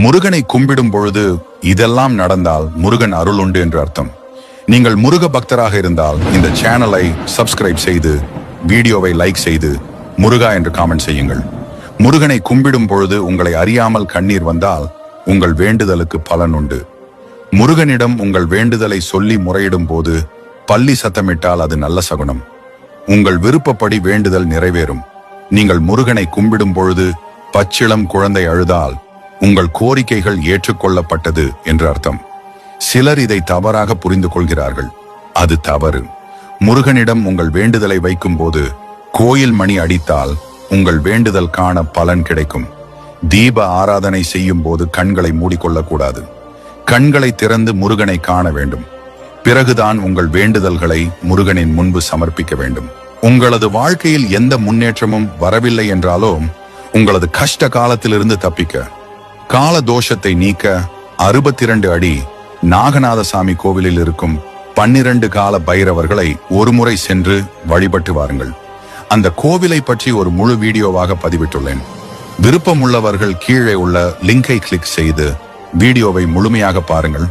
முருகனை கும்பிடும் பொழுது இதெல்லாம் நடந்தால் முருகன் அருள் உண்டு என்று அர்த்தம். நீங்கள் முருக பக்தராக இருந்தால் இந்த சேனலை சப்ஸ்கிரைப் செய்து வீடியோவை லைக் செய்து முருகா என்று காமெண்ட் செய்யுங்கள். முருகனை கும்பிடும் பொழுது உங்களை அறியாமல் கண்ணீர் வந்தால் உங்கள் வேண்டுதலுக்கு பலன் உண்டு. முருகனிடம் உங்கள் வேண்டுதலை சொல்லி முறையிடும் போது பல்லி சத்தமிட்டால் அது நல்ல சகுனம். உங்கள் விருப்பப்படி வேண்டுதல் நிறைவேறும். நீங்கள் முருகனை கும்பிடும் பொழுது பச்சிளம் குழந்தை அழுதால் உங்கள் கோரிக்கைகள் ஏற்றுக்கொள்ளப்பட்டது என்று அர்த்தம். சிலர் இதை தவறாக புரிந்து கொள்கிறார்கள். அது தவறு. முருகனிடம் உங்கள் வேண்டுதலை வைக்கும் போது கோயில் மணி அடித்தால் உங்கள் வேண்டுதல் காண பலன் கிடைக்கும். தீப ஆராதனை செய்யும் போது கண்களை மூடிக்கொள்ளக்கூடாது. கண்களை திறந்து முருகனை காண வேண்டும். பிறகுதான் உங்கள் வேண்டுதல்களை முருகனின் முன்பு சமர்ப்பிக்க வேண்டும். உங்களது வாழ்க்கையில் எந்த முன்னேற்றமும் வரவில்லை என்றாலோ உங்களது கஷ்ட காலத்திலிருந்து தப்பிக்க கால தோஷத்தை நீக்க 62 அடி நாகநாதசாமி கோவிலில் இருக்கும் 12 கால பைரவர்களை ஒருமுறை சென்று வழிபட்டு வாருங்கள். அந்த கோவிலை பற்றி ஒரு முழு வீடியோவாக பதிவிட்டுள்ளேன். விருப்பமுள்ளவர்கள் கீழே உள்ள லிங்கை கிளிக் செய்து வீடியோவை முழுமையாக பாருங்கள்.